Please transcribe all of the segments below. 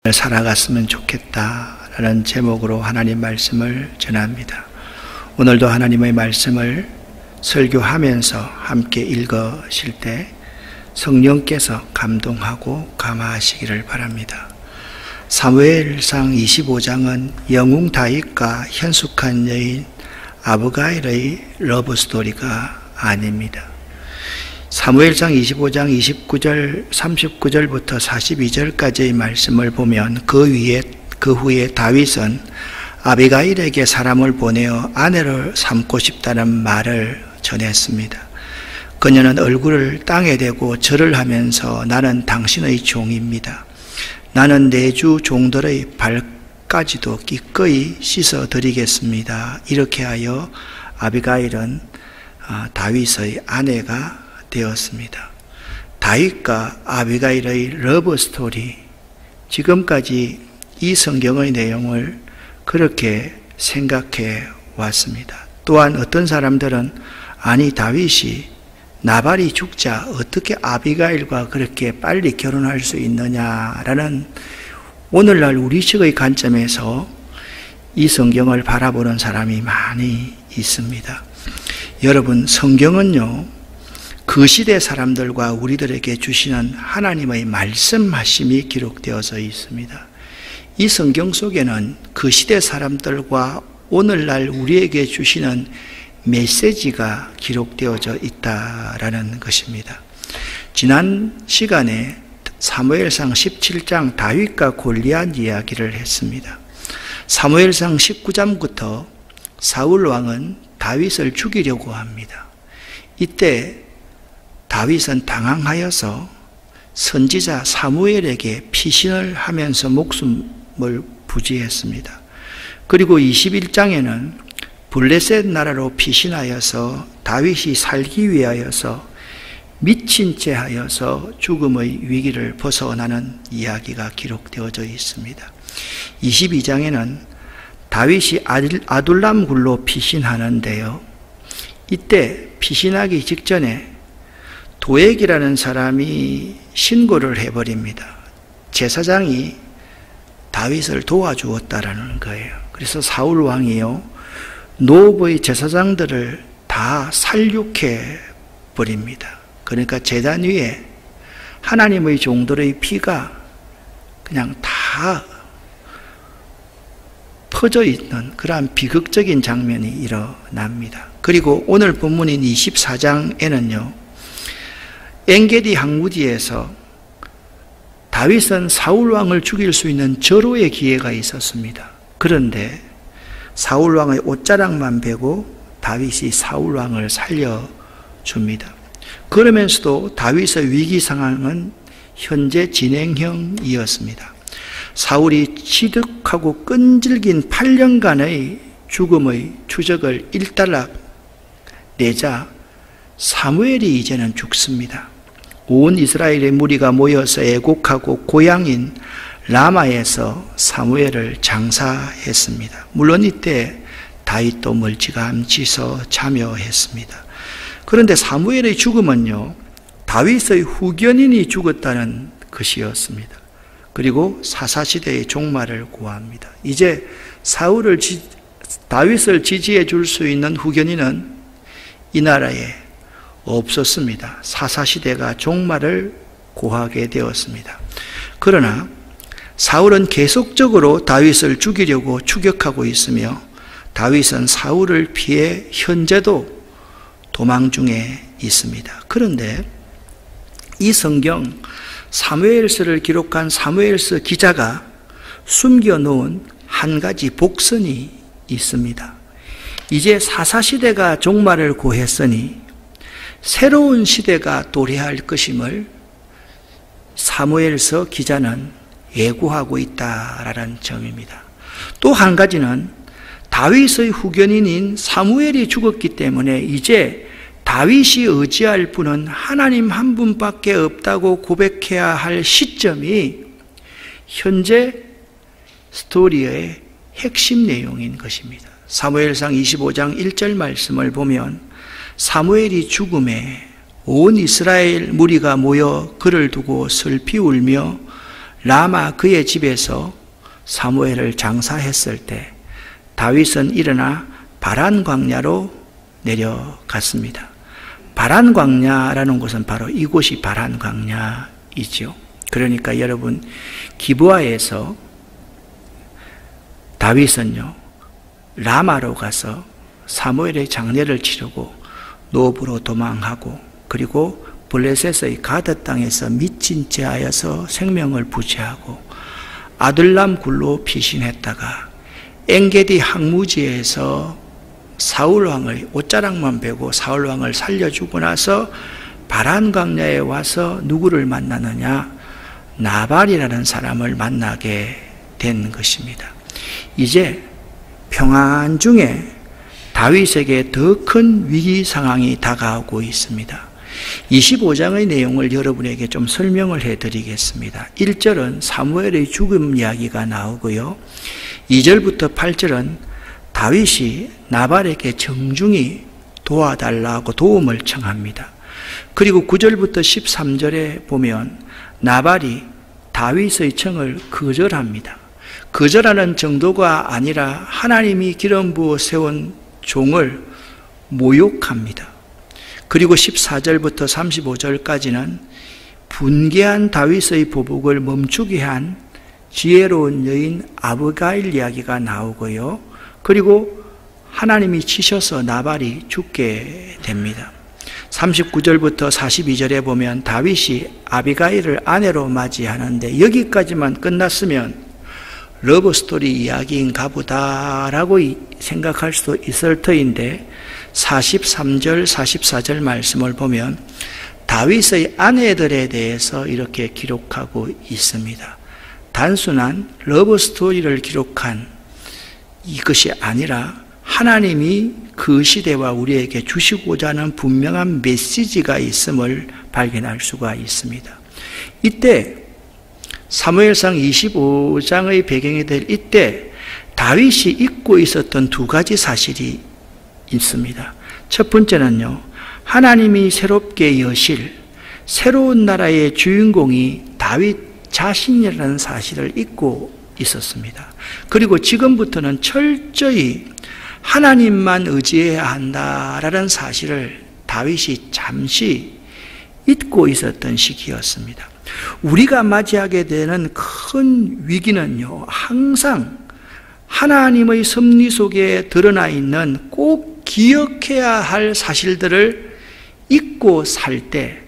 살아갔으면 좋겠다라는 제목으로 하나님 말씀을 전합니다. 오늘도 하나님의 말씀을 설교하면서 함께 읽으실 때 성령께서 감동하고 감화하시기를 바랍니다. 사무엘상 25장은 영웅 다윗과 현숙한 여인 아비가일의 러브스토리가 아닙니다. 사무엘상 25장 29절 39절부터 42절까지의 말씀을 보면 그 후에 다윗은 아비가일에게 사람을 보내어 아내를 삼고 싶다는 말을 전했습니다. 그녀는 얼굴을 땅에 대고 절을 하면서 나는 당신의 종입니다. 나는 내 주 종들의 발까지도 기꺼이 씻어 드리겠습니다. 이렇게 하여 아비가일은 다윗의 아내가 되었습니다. 다윗과 아비가일의 러브 스토리, 지금까지 이 성경의 내용을 그렇게 생각해 왔습니다. 또한 어떤 사람들은 아니 다윗이 나발이 죽자 어떻게 아비가일과 그렇게 빨리 결혼할 수 있느냐라는 오늘날 우리식의 관점에서 이 성경을 바라보는 사람이 많이 있습니다. 여러분, 성경은요 그 시대 사람들과 우리들에게 주시는 하나님의 말씀하심이 기록되어져 있습니다. 이 성경 속에는 그 시대 사람들과 오늘날 우리에게 주시는 메시지가 기록되어져 있다라는 것입니다. 지난 시간에 사무엘상 17장 다윗과 골리앗 이야기를 했습니다. 사무엘상 19장부터 사울 왕은 다윗을 죽이려고 합니다. 이때 다윗은 당황하여서 선지자 사무엘에게 피신을 하면서 목숨을 부지했습니다. 그리고 21장에는 블레셋 나라로 피신하여서 다윗이 살기 위하여서 미친 채 하여서 죽음의 위기를 벗어나는 이야기가 기록되어져 있습니다. 22장에는 다윗이 아둘람 굴로 피신하는데요. 이때 피신하기 직전에 도액이라는 사람이 신고를 해버립니다. 제사장이 다윗을 도와주었다라는 거예요. 그래서 사울 왕이요 노업의 제사장들을 다 살육해 버립니다. 그러니까 제단 위에 하나님의 종들의 피가 그냥 다 퍼져 있는 그러한 비극적인 장면이 일어납니다. 그리고 오늘 본문인 24장에는요 엔게디 항구지에서 다윗은 사울 왕을 죽일 수 있는 절호의 기회가 있었습니다. 그런데 사울 왕의 옷자락만 베고 다윗이 사울 왕을 살려줍니다. 그러면서도 다윗의 위기 상황은 현재 진행형이었습니다. 사울이 치득하고 끈질긴 8년간의 죽음의 추적을 일단락 내자 사무엘이 이제는 죽습니다. 온 이스라엘의 무리가 모여서 애곡하고 고향인 라마에서 사무엘을 장사했습니다. 물론 이때 다윗도 멀찌감치서 참여했습니다. 그런데 사무엘의 죽음은요 다윗의 후견인이 죽었다는 것이었습니다. 그리고 사사시대의 종말을 고합니다. 이제 다윗을 지지해 줄 수 있는 후견인은 이 나라에 없었습니다. 사사시대가 종말을 고하게 되었습니다. 그러나 사울은 계속적으로 다윗을 죽이려고 추격하고 있으며 다윗은 사울을 피해 현재도 도망 중에 있습니다. 그런데 이 성경 사무엘서를 기록한 사무엘서 기자가 숨겨놓은 한 가지 복선이 있습니다. 이제 사사시대가 종말을 고했으니 새로운 시대가 도래할 것임을 사무엘서 기자는 예고하고 있다라는 점입니다. 또 한 가지는 다윗의 후견인인 사무엘이 죽었기 때문에 이제 다윗이 의지할 분은 하나님 한 분밖에 없다고 고백해야 할 시점이 현재 스토리의 핵심 내용인 것입니다. 사무엘상 25장 1절 말씀을 보면 사무엘이 죽음에 온 이스라엘 무리가 모여 그를 두고 슬피 울며 라마 그의 집에서 사무엘을 장사했을 때 다윗은 일어나 바란 광야로 내려갔습니다. 바란 광야라는 곳은 바로 이곳이 바란 광야이죠. 그러니까 여러분, 기브아에서 다윗은요 라마로 가서 사무엘의 장례를 치르고 노브로 도망하고, 그리고 블레셋의 가드 땅에서 미친 채하여서 생명을 부채하고 아들람 굴로 피신했다가 엔게디 항무지에서 사울왕의 옷자락만 베고 사울왕을 살려주고 나서 바란 광야에 와서 누구를 만나느냐? 나발이라는 사람을 만나게 된 것입니다. 이제 평안 중에 다윗에게 더 큰 위기 상황이 다가오고 있습니다. 25장의 내용을 여러분에게 좀 설명을 해드리겠습니다. 1절은 사무엘의 죽음 이야기가 나오고요. 2절부터 8절은 다윗이 나발에게 정중히 도와달라고 도움을 청합니다. 그리고 9절부터 13절에 보면 나발이 다윗의 청을 거절합니다. 거절하는 정도가 아니라 하나님이 기름 부어 세운 종을 모욕합니다. 그리고 14절부터 35절까지는 분개한 다윗의 보복을 멈추게 한 지혜로운 여인 아비가일 이야기가 나오고요. 그리고 하나님이 치셔서 나발이 죽게 됩니다. 39절부터 42절에 보면 다윗이 아비가일을 아내로 맞이하는데 여기까지만 끝났으면 러브스토리 이야기인가 보다라고 생각할 수도 있을 터인데 43절, 44절 말씀을 보면 다윗의 아내들에 대해서 이렇게 기록하고 있습니다. 단순한 러브스토리를 기록한 이것이 아니라 하나님이 그 시대와 우리에게 주시고자 하는 분명한 메시지가 있음을 발견할 수가 있습니다. 이때 사무엘상 25장의 배경이 될 이때 다윗이 잊고 있었던 두 가지 사실이 있습니다. 첫 번째는요, 하나님이 새롭게 여실 새로운 나라의 주인공이 다윗 자신이라는 사실을 잊고 있었습니다. 그리고 지금부터는 철저히 하나님만 의지해야 한다라는 사실을 다윗이 잠시 잊고 있었던 시기였습니다. 우리가 맞이하게 되는 큰 위기는요, 항상 하나님의 섭리 속에 드러나 있는 꼭 기억해야 할 사실들을 잊고 살 때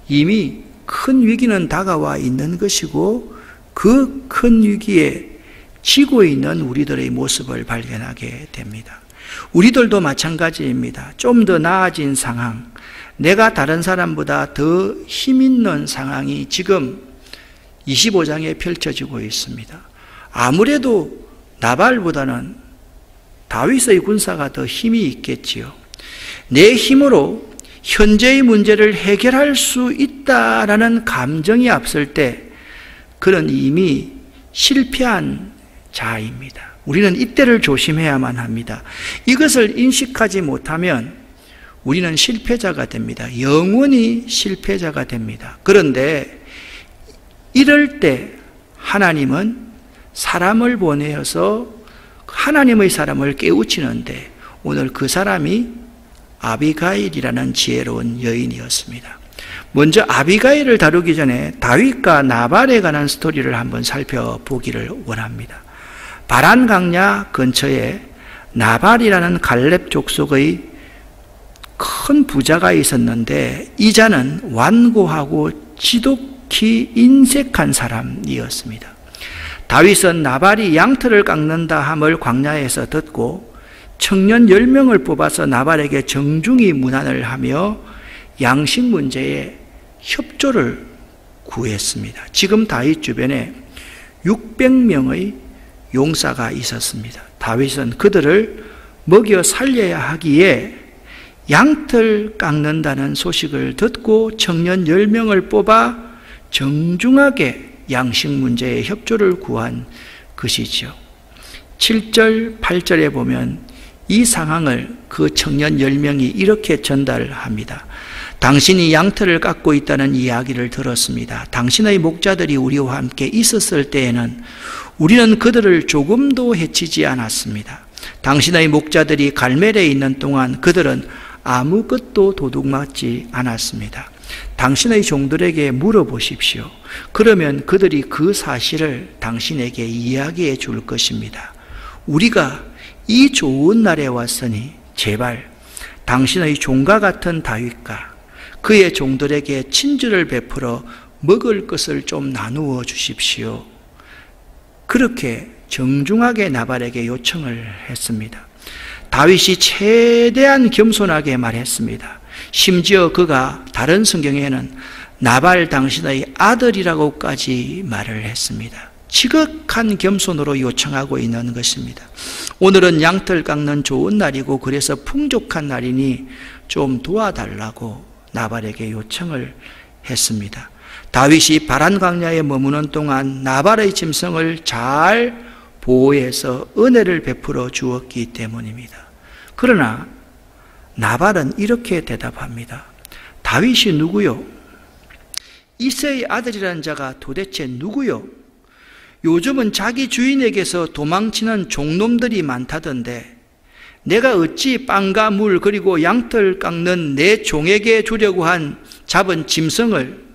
이미 큰 위기는 다가와 있는 것이고 그 큰 위기에 지고 있는 우리들의 모습을 발견하게 됩니다. 우리들도 마찬가지입니다. 좀 더 나아진 상황, 내가 다른 사람보다 더 힘 있는 상황이 지금 25장에 펼쳐지고 있습니다. 아무래도 나발보다는 다윗의 군사가 더 힘이 있겠지요. 내 힘으로 현재의 문제를 해결할 수 있다라는 감정이 앞설 때 그는 이미 실패한 자입니다. 우리는 이때를 조심해야만 합니다. 이것을 인식하지 못하면 우리는 실패자가 됩니다. 영원히 실패자가 됩니다. 그런데 이럴 때 하나님은 사람을 보내어서 하나님의 사람을 깨우치는데 오늘 그 사람이 아비가일이라는 지혜로운 여인이었습니다. 먼저 아비가일을 다루기 전에 다윗과 나발에 관한 스토리를 한번 살펴보기를 원합니다. 바란 강야 근처에 나발이라는 갈렙 족속의 큰 부자가 있었는데 이 자는 완고하고 지독히 인색한 사람이었습니다. 다윗은 나발이 양털을 깎는다 함을 광야에서 듣고 청년 10명을 뽑아서 나발에게 정중히 문안을 하며 양식 문제에 협조를 구했습니다. 지금 다윗 주변에 600명의 용사가 있었습니다. 다윗은 그들을 먹여 살려야 하기에 양털 깎는다는 소식을 듣고 청년 10명을 뽑아 정중하게 양식 문제에 협조를 구한 것이죠. 7절, 8절에 보면 이 상황을 그 청년 10명이 이렇게 전달합니다. 당신이 양털을 깎고 있다는 이야기를 들었습니다. 당신의 목자들이 우리와 함께 있었을 때에는 우리는 그들을 조금도 해치지 않았습니다. 당신의 목자들이 갈멜에 있는 동안 그들은 아무것도 도둑맞지 않았습니다. 당신의 종들에게 물어보십시오. 그러면 그들이 그 사실을 당신에게 이야기해 줄 것입니다. 우리가 이 좋은 날에 왔으니 제발 당신의 종과 같은 다윗과 그의 종들에게 친절을 베풀어 먹을 것을 좀 나누어 주십시오. 그렇게 정중하게 나발에게 요청을 했습니다. 다윗이 최대한 겸손하게 말했습니다. 심지어 그가 다른 성경에는 나발 당신의 아들이라고까지 말을 했습니다. 지극한 겸손으로 요청하고 있는 것입니다. 오늘은 양털 깎는 좋은 날이고 그래서 풍족한 날이니 좀 도와달라고 나발에게 요청을 했습니다. 다윗이 바란 광야에 머무는 동안 나발의 짐승을 잘 보호해서 은혜를 베풀어 주었기 때문입니다. 그러나 나발은 이렇게 대답합니다. 다윗이 누구요? 이새의 아들이라는 자가 도대체 누구요? 요즘은 자기 주인에게서 도망치는 종놈들이 많다던데 내가 어찌 빵과 물 그리고 양털 깎는 내 종에게 주려고 한 잡은 짐승을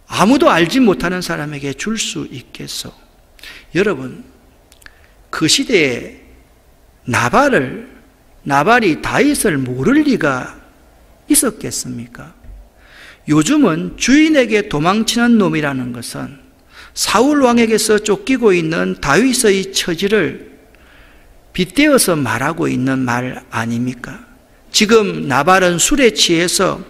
아무도 알지 못하는 사람에게 줄 수 있겠소? 여러분, 그 시대에 나발이 다윗을 모를 리가 있었겠습니까? 요즘은 주인에게 도망치는 놈이라는 것은 사울 왕에게서 쫓기고 있는 다윗의 처지를 빗대어서 말하고 있는 말 아닙니까? 지금 나발은 술에 취해서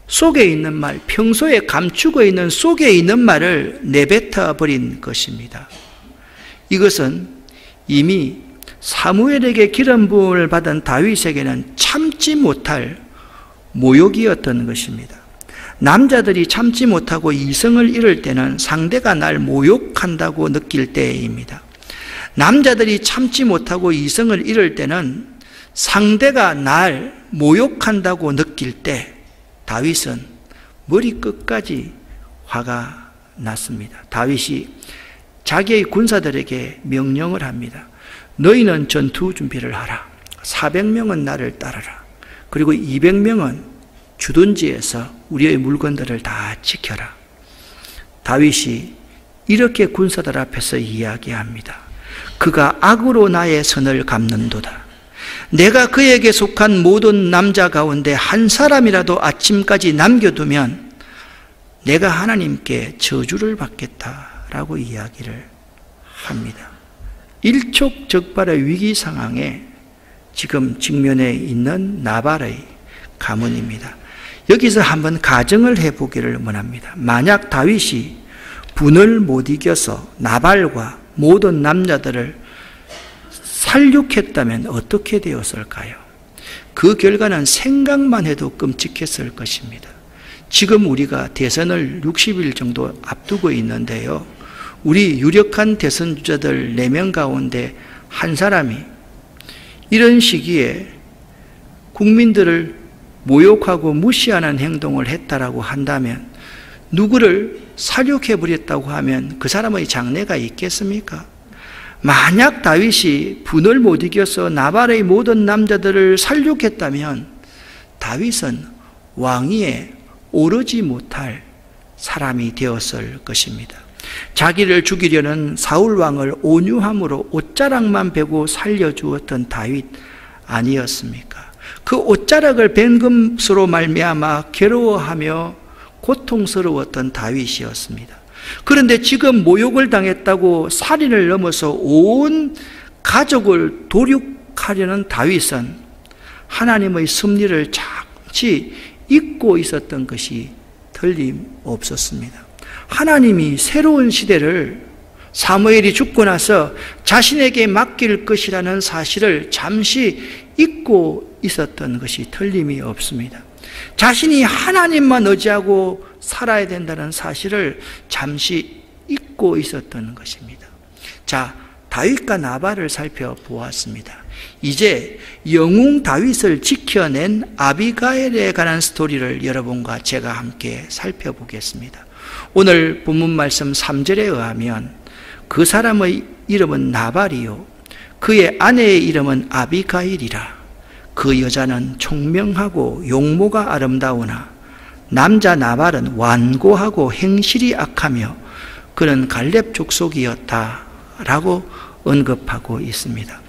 속에 있는 말, 평소에 감추고 있는 속에 있는 말을 내뱉어 버린 것입니다. 이것은 이미 사무엘에게 기름 부음을 받은 다윗에게는 참지 못할 모욕이었던 것입니다. 남자들이 참지 못하고 이성을 잃을 때는 상대가 날 모욕한다고 느낄 때입니다. 남자들이 참지 못하고 이성을 잃을 때는 상대가 날 모욕한다고 느낄 때 다윗은 머리끝까지 화가 났습니다. 다윗이 자기의 군사들에게 명령을 합니다. 너희는 전투 준비를 하라. 400명은 나를 따르라. 그리고 200명은 주둔지에서 우리의 물건들을 다 지켜라. 다윗이 이렇게 군사들 앞에서 이야기합니다. 그가 악으로 나의 선을 갚는도다. 내가 그에게 속한 모든 남자 가운데 한 사람이라도 아침까지 남겨두면 내가 하나님께 저주를 받겠다라고 이야기를 합니다. 일촉즉발의 위기 상황에 지금 직면해 있는 나발의 가문입니다. 여기서 한번 가정을 해보기를 원합니다. 만약 다윗이 분을 못 이겨서 나발과 모든 남자들을 살육했다면 어떻게 되었을까요? 그 결과는 생각만 해도 끔찍했을 것입니다. 지금 우리가 대선을 60일 정도 앞두고 있는데요. 우리 유력한 대선 주자들 4명 가운데 한 사람이 이런 시기에 국민들을 모욕하고 무시하는 행동을 했다라고 한다면, 누구를 살육해버렸다고 하면 그 사람의 장래가 있겠습니까? 만약 다윗이 분을 못 이겨서 나발의 모든 남자들을 살육했다면 다윗은 왕위에 오르지 못할 사람이 되었을 것입니다. 자기를 죽이려는 사울 왕을 온유함으로 옷자락만 베고 살려주었던 다윗 아니었습니까? 그 옷자락을 벤 것으로 말미암아 괴로워하며 고통스러웠던 다윗이었습니다. 그런데 지금 모욕을 당했다고 살인을 넘어서 온 가족을 도륙하려는 다윗은 하나님의 섭리를 잠시 잊고 있었던 것이 틀림없었습니다. 하나님이 새로운 시대를 사무엘이 죽고 나서 자신에게 맡길 것이라는 사실을 잠시 잊고 있었던 것이 틀림이 없습니다. 자신이 하나님만 의지하고 살아야 된다는 사실을 잠시 잊고 있었던 것입니다. 자, 다윗과 나발을 살펴보았습니다. 이제 영웅 다윗을 지켜낸 아비가일에 관한 스토리를 여러분과 제가 함께 살펴보겠습니다. 오늘 본문 말씀 3절에 의하면 그 사람의 이름은 나발이요 그의 아내의 이름은 아비가일이라. 그 여자는 총명하고 용모가 아름다우나 남자 나발은 완고하고 행실이 악하며 그는 갈렙 족속이었다 라고 언급하고 있습니다.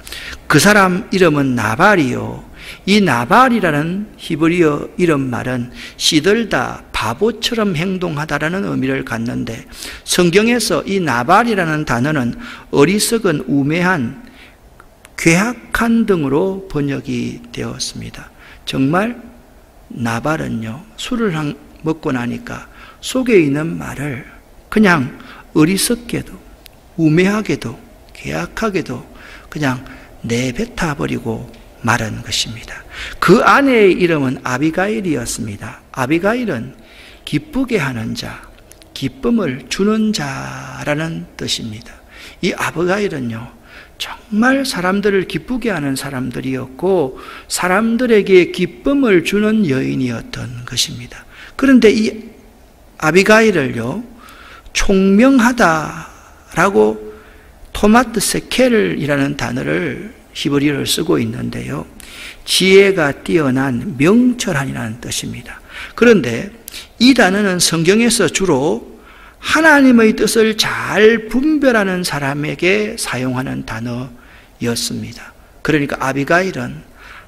그 사람 이름은 나발이요. 이 나발이라는 히브리어 이름 말은 시들다, 바보처럼 행동하다라는 의미를 갖는데, 성경에서 이 나발이라는 단어는 어리석은, 우매한, 괴악한 등으로 번역이 되었습니다. 정말 나발은요, 술을 먹고 나니까 속에 있는 말을 그냥 어리석게도, 우매하게도, 괴악하게도 그냥 내뱉어버리고 말한 것입니다. 그 아내의 이름은 아비가일이었습니다. 아비가일은 기쁘게 하는 자, 기쁨을 주는 자라는 뜻입니다. 이 아비가일은요, 정말 사람들을 기쁘게 하는 사람들이었고 사람들에게 기쁨을 주는 여인이었던 것입니다. 그런데 이 아비가일을요, 총명하다라고 토마트 세켈이라는 단어를 히브리어를 쓰고 있는데요, 지혜가 뛰어난, 명철한이라는 뜻입니다. 그런데 이 단어는 성경에서 주로 하나님의 뜻을 잘 분별하는 사람에게 사용하는 단어였습니다. 그러니까 아비가일은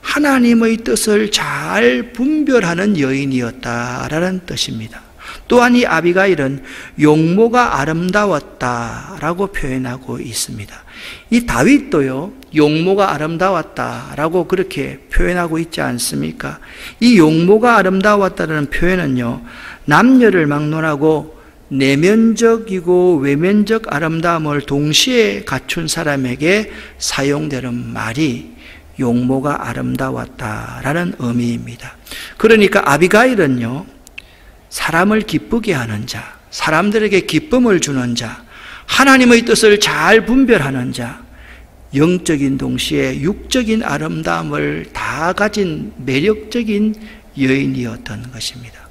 하나님의 뜻을 잘 분별하는 여인이었다라는 뜻입니다. 또한 이 아비가일은 용모가 아름다웠다라고 표현하고 있습니다. 이 다윗도요, 용모가 아름다웠다라고 그렇게 표현하고 있지 않습니까? 이 용모가 아름다웠다라는 표현은요, 남녀를 막론하고 내면적이고 외면적 아름다움을 동시에 갖춘 사람에게 사용되는 말이 용모가 아름다웠다라는 의미입니다. 그러니까 아비가일은요, 사람을 기쁘게 하는 자, 사람들에게 기쁨을 주는 자, 하나님의 뜻을 잘 분별하는 자, 영적인 동시에 육적인 아름다움을 다 가진 매력적인 여인이었던 것입니다.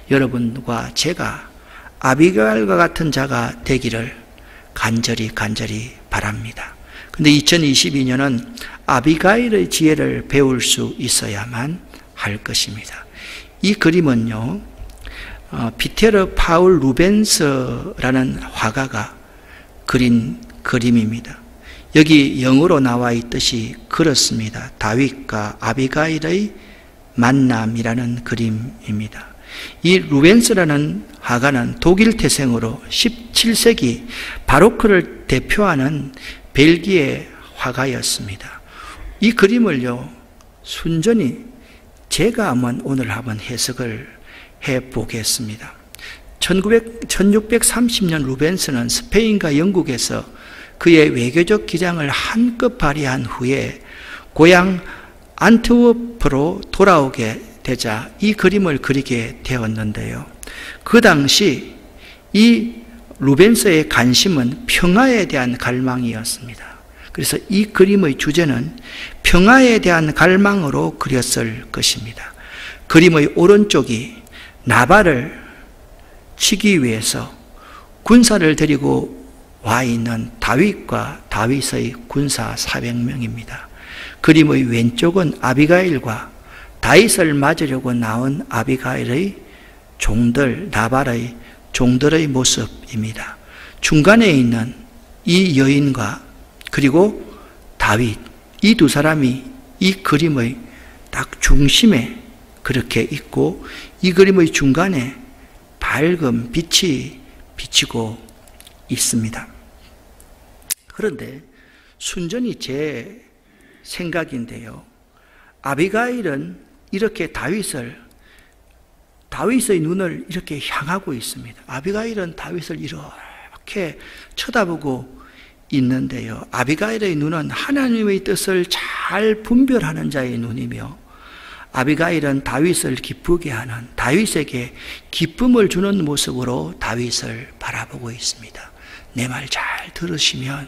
여러분과 제가 아비가일과 같은 자가 되기를 간절히 바랍니다. 그런데 2022년은 아비가일의 지혜를 배울 수 있어야만 할 것입니다. 이 그림은요, 피테르 파울 루벤스라는 화가가 그린 그림입니다. 여기 영어로 나와 있듯이 그렇습니다. 다윗과 아비가일의 만남이라는 그림입니다. 이 루벤스라는 화가는 독일 태생으로 17세기 바로크를 대표하는 벨기에 화가였습니다. 이 그림을요, 순전히 제가 오늘 한번 해석을 해보겠습니다. 1630년 루벤스는 스페인과 영국에서 그의 외교적 기량을 한껏 발휘한 후에 고향 안트워프로 돌아오게 되자 이 그림을 그리게 되었는데요, 그 당시 이 루벤스의 관심은 평화에 대한 갈망이었습니다. 그래서 이 그림의 주제는 평화에 대한 갈망으로 그렸을 것입니다. 그림의 오른쪽이 나발을 치기 위해서 군사를 데리고 와 있는 다윗과 다윗의 군사 400명입니다. 그림의 왼쪽은 아비가일과 다윗을 맞으려고 나온 아비가일의 종들, 나발의 종들의 모습입니다. 중간에 있는 이 여인과 그리고 다윗, 이 두 사람이 이 그림의 딱 중심에 그렇게 있고, 이 그림의 중간에 밝은 빛이 비치고 있습니다. 그런데 순전히 제 생각인데요, 아비가일은 이렇게 다윗의 눈을 이렇게 향하고 있습니다. 아비가일은 다윗을 이렇게 쳐다보고 있는데요, 아비가일의 눈은 하나님의 뜻을 잘 분별하는 자의 눈이며, 아비가일은 다윗을 기쁘게 하는, 다윗에게 기쁨을 주는 모습으로 다윗을 바라보고 있습니다. 내 말 잘 들으시면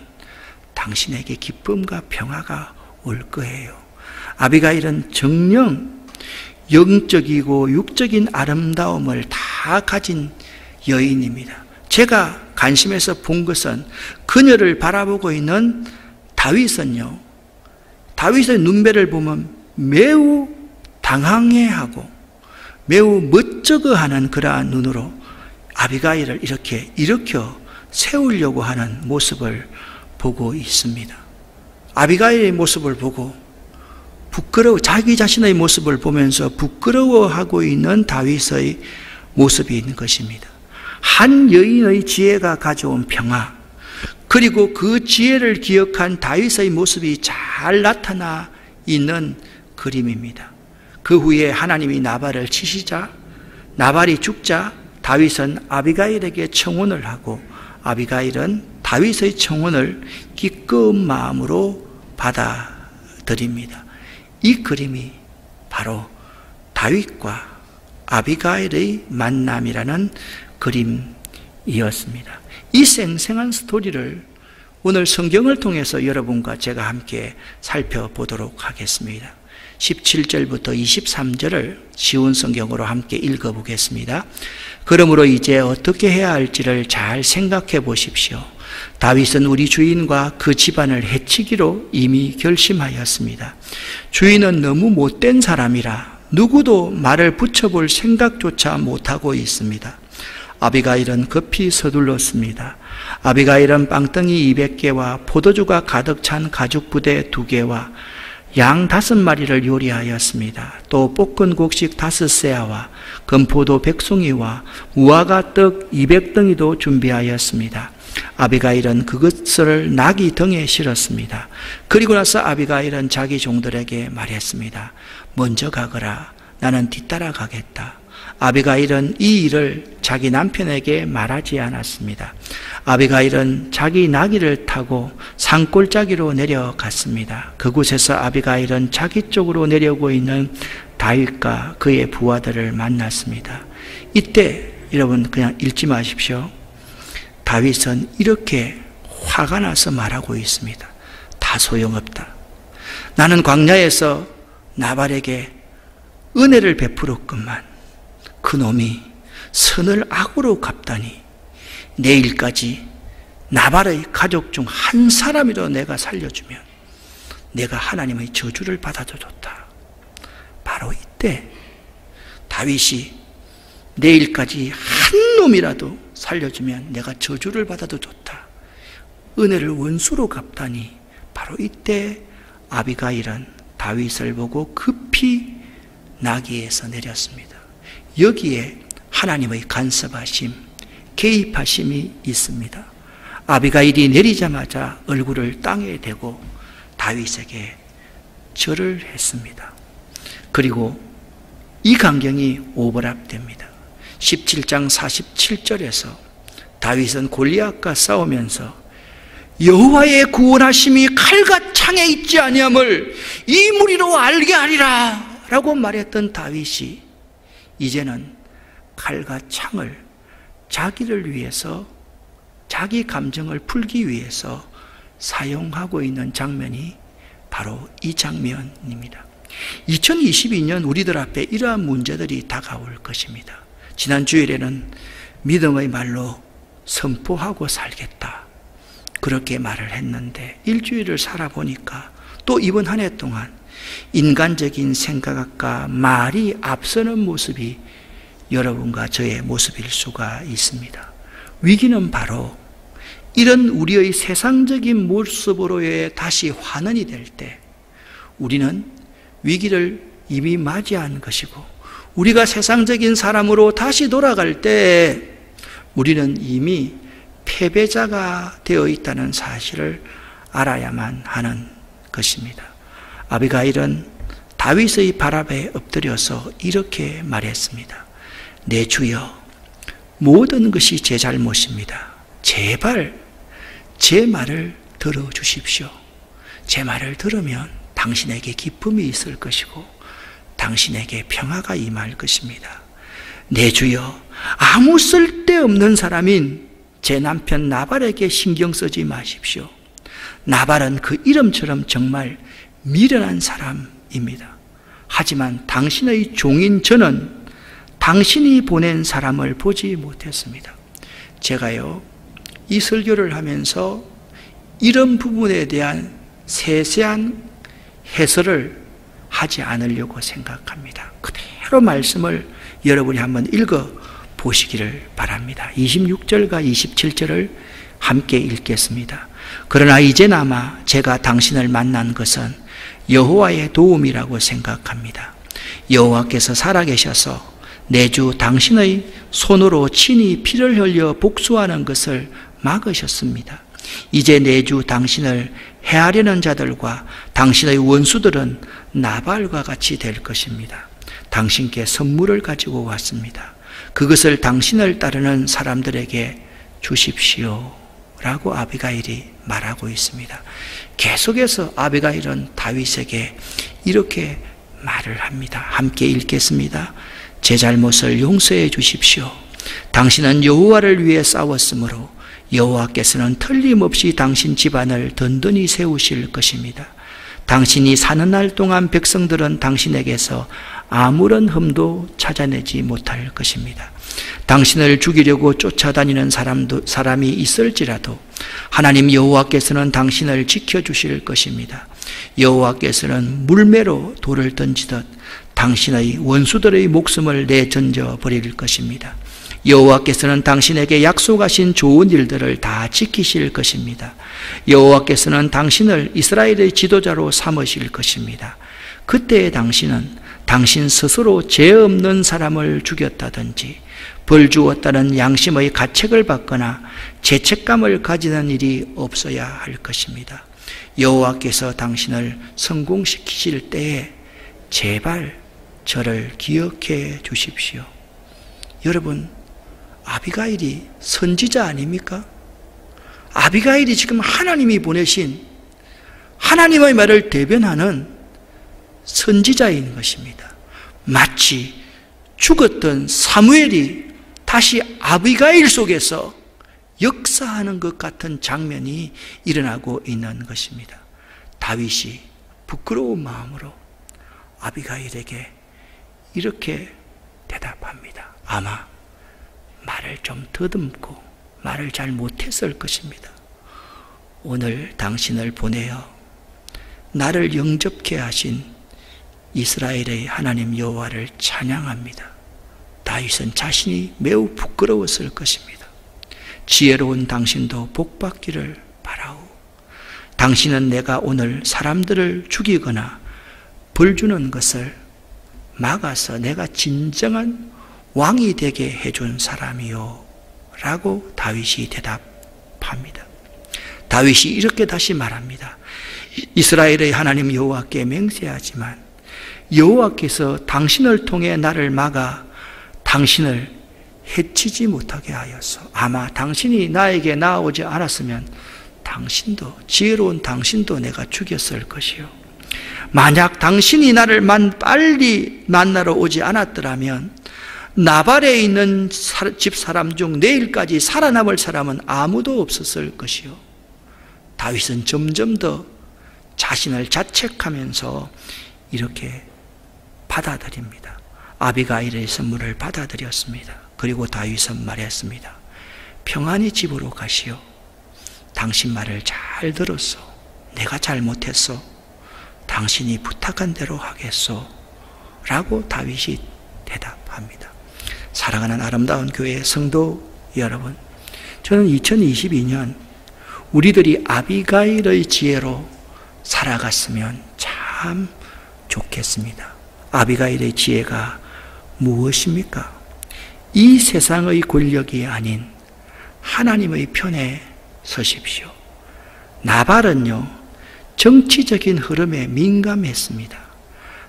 당신에게 기쁨과 평화가 올 거예요. 아비가일은 정녕 영적이고 육적인 아름다움을 다 가진 여인입니다. 제가 관심에서 본 것은 그녀를 바라보고 있는 다윗은요, 다윗의 눈배를 보면 매우 당황해하고 매우 멋쩍어하는 그러한 눈으로 아비가일을 이렇게 일으켜 세우려고 하는 모습을 보고 있습니다. 아비가일의 모습을 보고 자기 자신의 모습을 보면서 부끄러워하고 있는 다윗의 모습이 있는 것입니다. 한 여인의 지혜가 가져온 평화, 그리고 그 지혜를 기억한 다윗의 모습이 잘 나타나 있는 그림입니다. 그 후에 하나님이 나발을 치시자, 나발이 죽자 다윗은 아비가일에게 청혼을 하고 아비가일은 다윗의 청혼을 기꺼운 마음으로 받아들입니다. 이 그림이 바로 다윗과 아비가일의 만남이라는 그림이었습니다. 이 생생한 스토리를 오늘 성경을 통해서 여러분과 제가 함께 살펴보도록 하겠습니다. 17절부터 23절을 쉬운 성경으로 함께 읽어보겠습니다. 그러므로 이제 어떻게 해야 할지를 잘 생각해 보십시오. 다윗은 우리 주인과 그 집안을 해치기로 이미 결심하였습니다. 주인은 너무 못된 사람이라 누구도 말을 붙여볼 생각조차 못하고 있습니다. 아비가일은 급히 서둘렀습니다. 아비가일은 빵덩이 200개와 포도주가 가득 찬 가죽 부대 2개와 양 5마리를 요리하였습니다. 또 볶은 곡식 5세아와 건포도 100송이와 무화과 떡 200덩이도 준비하였습니다. 아비가일은 그것을 나귀 등에 실었습니다. 그리고 나서 아비가일은 자기 종들에게 말했습니다. 먼저 가거라. 나는 뒤따라 가겠다. 아비가일은 이 일을 자기 남편에게 말하지 않았습니다. 아비가일은 자기 나귀를 타고 산골짜기로 내려갔습니다. 그곳에서 아비가일은 자기 쪽으로 내려오고 있는 다윗과 그의 부하들을 만났습니다. 이때 여러분 그냥 읽지 마십시오. 다윗은 이렇게 화가 나서 말하고 있습니다. 다 소용없다. 나는 광야에서 나발에게 은혜를 베풀었건만 그놈이 선을 악으로 갚다니 내일까지 나발의 가족 중 한 사람이라도 내가 살려주면 내가 하나님의 저주를 받아도 좋다. 바로 이때 다윗이 내일까지 한 놈이라도 살려주면 내가 저주를 받아도 좋다. 은혜를 원수로 갚다니 바로 이때 아비가일은 다윗을 보고 급히 나귀에서 내렸습니다. 여기에 하나님의 간섭하심, 개입하심이 있습니다. 아비가일이 내리자마자 얼굴을 땅에 대고 다윗에게 절을 했습니다. 그리고 이 광경이 오버랩됩니다. 17장 47절에서 다윗은 골리앗과 싸우면서 여호와의 구원하심이 칼과 창에 있지 아니함을 이 무리로 알게 하리라 라고 말했던 다윗이 이제는 칼과 창을 자기를 위해서, 자기 감정을 풀기 위해서 사용하고 있는 장면이 바로 이 장면입니다. 2022년 우리들 앞에 이러한 문제들이 다가올 것입니다. 지난 주일에는 믿음의 말로 선포하고 살겠다, 그렇게 말을 했는데 일주일을 살아보니까 또 이번 한 해 동안 인간적인 생각과 말이 앞서는 모습이 여러분과 저의 모습일 수가 있습니다. 위기는 바로 이런 우리의 세상적인 모습으로의 다시 환원이 될 때 우리는 위기를 이미 맞이한 것이고, 우리가 세상적인 사람으로 다시 돌아갈 때 우리는 이미 패배자가 되어 있다는 사실을 알아야만 하는 것입니다. 아비가일은 다윗의 발 앞에 엎드려서 이렇게 말했습니다. 내 주여, 모든 것이 제 잘못입니다. 제발 제 말을 들어주십시오. 제 말을 들으면 당신에게 기쁨이 있을 것이고 당신에게 평화가 임할 것입니다. 내 주여, 아무 쓸데없는 사람인 제 남편 나발에게 신경 쓰지 마십시오. 나발은 그 이름처럼 정말 미련한 사람입니다. 하지만 당신의 종인 저는 당신이 보낸 사람을 보지 못했습니다. 제가요, 이 설교를 하면서 이런 부분에 대한 세세한 해설을 하지 않으려고 생각합니다. 그대로 말씀을 여러분이 한번 읽어 보시기를 바랍니다. 26절과 27절을 함께 읽겠습니다. 그러나 이제나마 제가 당신을 만난 것은 여호와의 도움이라고 생각합니다. 여호와께서 살아계셔서 내주 당신의 손으로 친히 피를 흘려 복수하는 것을 막으셨습니다. 이제 내주 당신을 해하려는 자들과 당신의 원수들은 나발과 같이 될 것입니다. 당신께 선물을 가지고 왔습니다. 그것을 당신을 따르는 사람들에게 주십시오 라고 아비가일이 말하고 있습니다. 계속해서 아비가일은 다윗에게 이렇게 말을 합니다. 함께 읽겠습니다. 제 잘못을 용서해 주십시오. 당신은 여호와를 위해 싸웠으므로 여호와께서는 틀림없이 당신 집안을 든든히 세우실 것입니다. 당신이 사는 날 동안 백성들은 당신에게서 아무런 흠도 찾아내지 못할 것입니다. 당신을 죽이려고 쫓아다니는 사람이 있을지라도 하나님 여호와께서는 당신을 지켜주실 것입니다. 여호와께서는 물매로 돌을 던지듯 당신의 원수들의 목숨을 내던져 버릴 것입니다. 여호와께서는 당신에게 약속하신 좋은 일들을 다 지키실 것입니다. 여호와께서는 당신을 이스라엘의 지도자로 삼으실 것입니다. 그때의 당신은 당신 스스로 죄 없는 사람을 죽였다든지 벌 주었다는 양심의 가책을 받거나 죄책감을 가지는 일이 없어야 할 것입니다. 여호와께서 당신을 성공시키실 때에 제발 저를 기억해 주십시오. 여러분, 아비가일이 선지자 아닙니까? 아비가일이 지금 하나님이 보내신 하나님의 말을 대변하는 선지자인 것입니다. 마치 죽었던 사무엘이 다시 아비가일 속에서 역사하는 것 같은 장면이 일어나고 있는 것입니다. 다윗이 부끄러운 마음으로 아비가일에게 이렇게 대답합니다. 아마 말을 좀 더듬고 말을 잘 못했을 것입니다. 오늘 당신을 보내어 나를 영접케 하신 이스라엘의 하나님 여호와를 찬양합니다. 다윗은 자신이 매우 부끄러웠을 것입니다. 지혜로운 당신도 복받기를 바라오. 당신은 내가 오늘 사람들을 죽이거나 벌주는 것을 막아서 내가 진정한 왕이 되게 해준 사람이요 라고 다윗이 대답합니다. 다윗이 이렇게 다시 말합니다. 이스라엘의 하나님 여호와께 맹세하지만 여호와께서 당신을 통해 나를 막아 당신을 해치지 못하게 하여서 아마 당신이 나에게 나아오지 않았으면 당신도, 지혜로운 당신도 내가 죽였을 것이요, 만약 당신이 나를 빨리 만나러 오지 않았더라면 나발에 있는 집사람 중 내일까지 살아남을 사람은 아무도 없었을 것이요. 다윗은 점점 더 자신을 자책하면서 이렇게 받아들입니다. 아비가일의 선물을 받아들였습니다. 그리고 다윗은 말했습니다. 평안히 집으로 가시오. 당신 말을 잘 들었소. 내가 잘못했소. 당신이 부탁한 대로 하겠소. 라고 다윗이 대답합니다. 사랑하는 아름다운 교회 성도 여러분, 저는 2022년 우리들이 아비가일의 지혜로 살아갔으면 참 좋겠습니다. 아비가일의 지혜가 무엇입니까? 이 세상의 권력이 아닌 하나님의 편에 서십시오. 나발은요, 정치적인 흐름에 민감했습니다.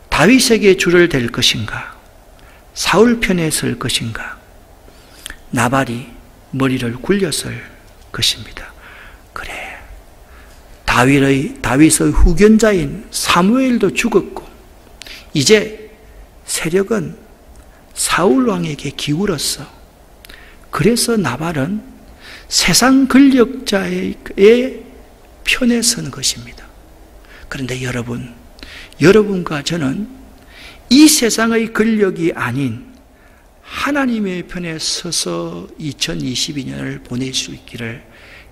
다윗에게 줄을 댈 것인가? 사울 편에 설 것인가? 나발이 머리를 굴렸을 것입니다. 그래, 다윗의 후견자인 사무엘도 죽었고 이제 세력은 사울 왕에게 기울었어. 그래서 나발은 세상 권력자의 편에 선 것입니다. 그런데 여러분과 저는 이 세상의 권력이 아닌 하나님의 편에 서서 2022년을 보낼 수 있기를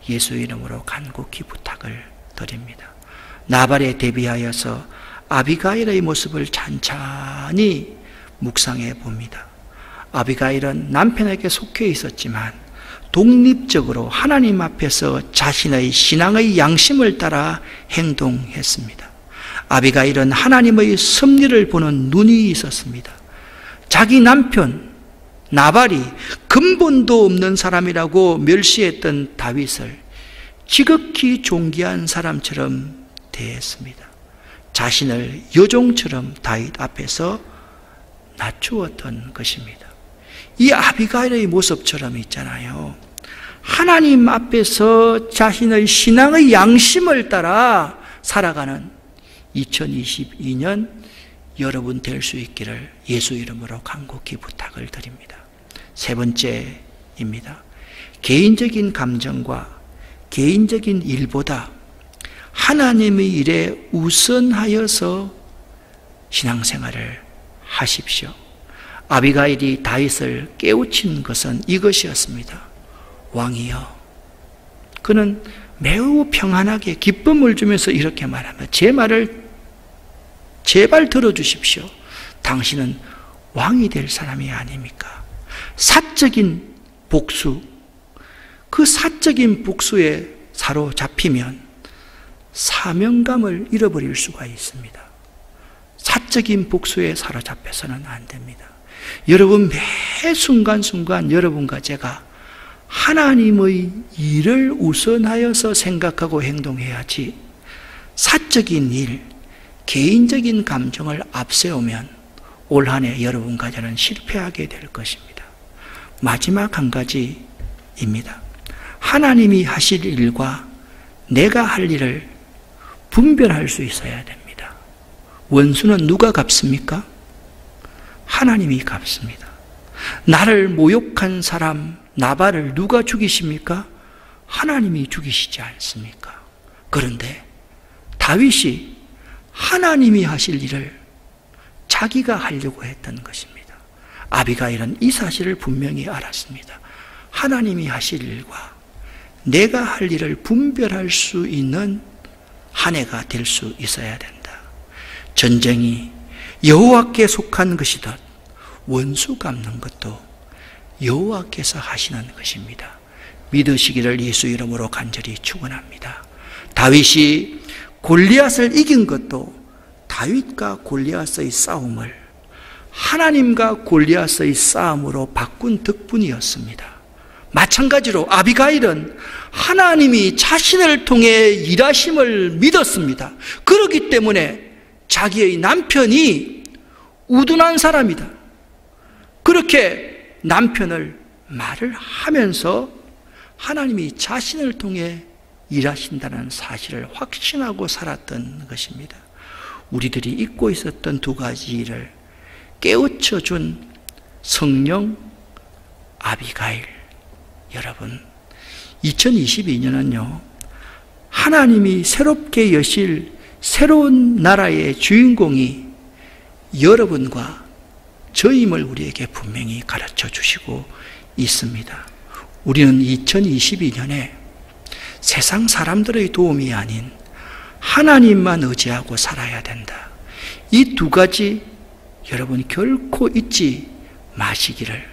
예수 이름으로 간곡히 부탁을 드립니다. 나발에 대비하여서 아비가일의 모습을 찬찬히 묵상해 봅니다. 아비가일은 남편에게 속해 있었지만 독립적으로 하나님 앞에서 자신의 신앙의 양심을 따라 행동했습니다. 아비가일은 하나님의 섭리를 보는 눈이 있었습니다. 자기 남편 나발이 근본도 없는 사람이라고 멸시했던 다윗을 지극히 존귀한 사람처럼 대했습니다. 자신을 여종처럼 다윗 앞에서 낮추었던 것입니다. 이 아비가일의 모습처럼 있잖아요. 하나님 앞에서 자신의 신앙의 양심을 따라 살아가는 2022년 여러분 될 수 있기를 예수 이름으로 간곡히 부탁을 드립니다. 세 번째입니다. 개인적인 감정과 개인적인 일보다 하나님의 일에 우선하여서 신앙생활을 하십시오. 아비가일이 다윗을 깨우친 것은 이것이었습니다. 왕이여, 그는 매우 평안하게 기쁨을 주면서 이렇게 말합니다. 제 말을 제발 들어주십시오. 당신은 왕이 될 사람이 아닙니까? 사적인 복수, 그 사적인 복수에 사로잡히면 사명감을 잃어버릴 수가 있습니다. 사적인 복수에 사로잡혀서는 안 됩니다. 여러분 매 순간순간 여러분과 제가 하나님의 일을 우선하여서 생각하고 행동해야지 사적인 일, 개인적인 감정을 앞세우면 올 한 해 여러분과 저는 실패하게 될 것입니다. 마지막 한 가지입니다. 하나님이 하실 일과 내가 할 일을 분별할 수 있어야 됩니다. 원수는 누가 갚습니까? 하나님이 갚습니다. 나를 모욕한 사람 나발을 누가 죽이십니까? 하나님이 죽이시지 않습니까? 그런데 다윗이 하나님이 하실 일을 자기가 하려고 했던 것입니다. 아비가일은 이 사실을 분명히 알았습니다. 하나님이 하실 일과 내가 할 일을 분별할 수 있는 한 해가 될 수 있어야 된다. 전쟁이 여호와께 속한 것이듯 원수 갚는 것도 여호와께서 하시는 것입니다. 믿으시기를 예수 이름으로 간절히 축원합니다. 다윗이 골리앗을 이긴 것도 다윗과 골리앗의 싸움을 하나님과 골리앗의 싸움으로 바꾼 덕분이었습니다. 마찬가지로 아비가일은 하나님이 자신을 통해 일하심을 믿었습니다. 그렇기 때문에 자기의 남편이 우둔한 사람이다, 그렇게 남편을 말을 하면서 하나님이 자신을 통해 일하신다는 사실을 확신하고 살았던 것입니다. 우리들이 잊고 있었던 두 가지를 깨우쳐 준 성령 아비가일. 여러분, 2022년은요 하나님이 새롭게 여실 새로운 나라의 주인공이 여러분과 저임을 우리에게 분명히 가르쳐 주시고 있습니다. 우리는 2022년에 세상 사람들의 도움이 아닌 하나님만 의지하고 살아야 된다. 이 두 가지 여러분 결코 잊지 마시기를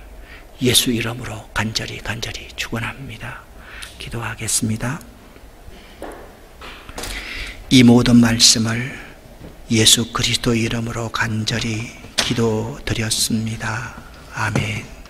예수 이름으로 간절히 축원합니다. 기도하겠습니다. 이 모든 말씀을 예수 그리스도 이름으로 간절히 기도드렸습니다. 아멘.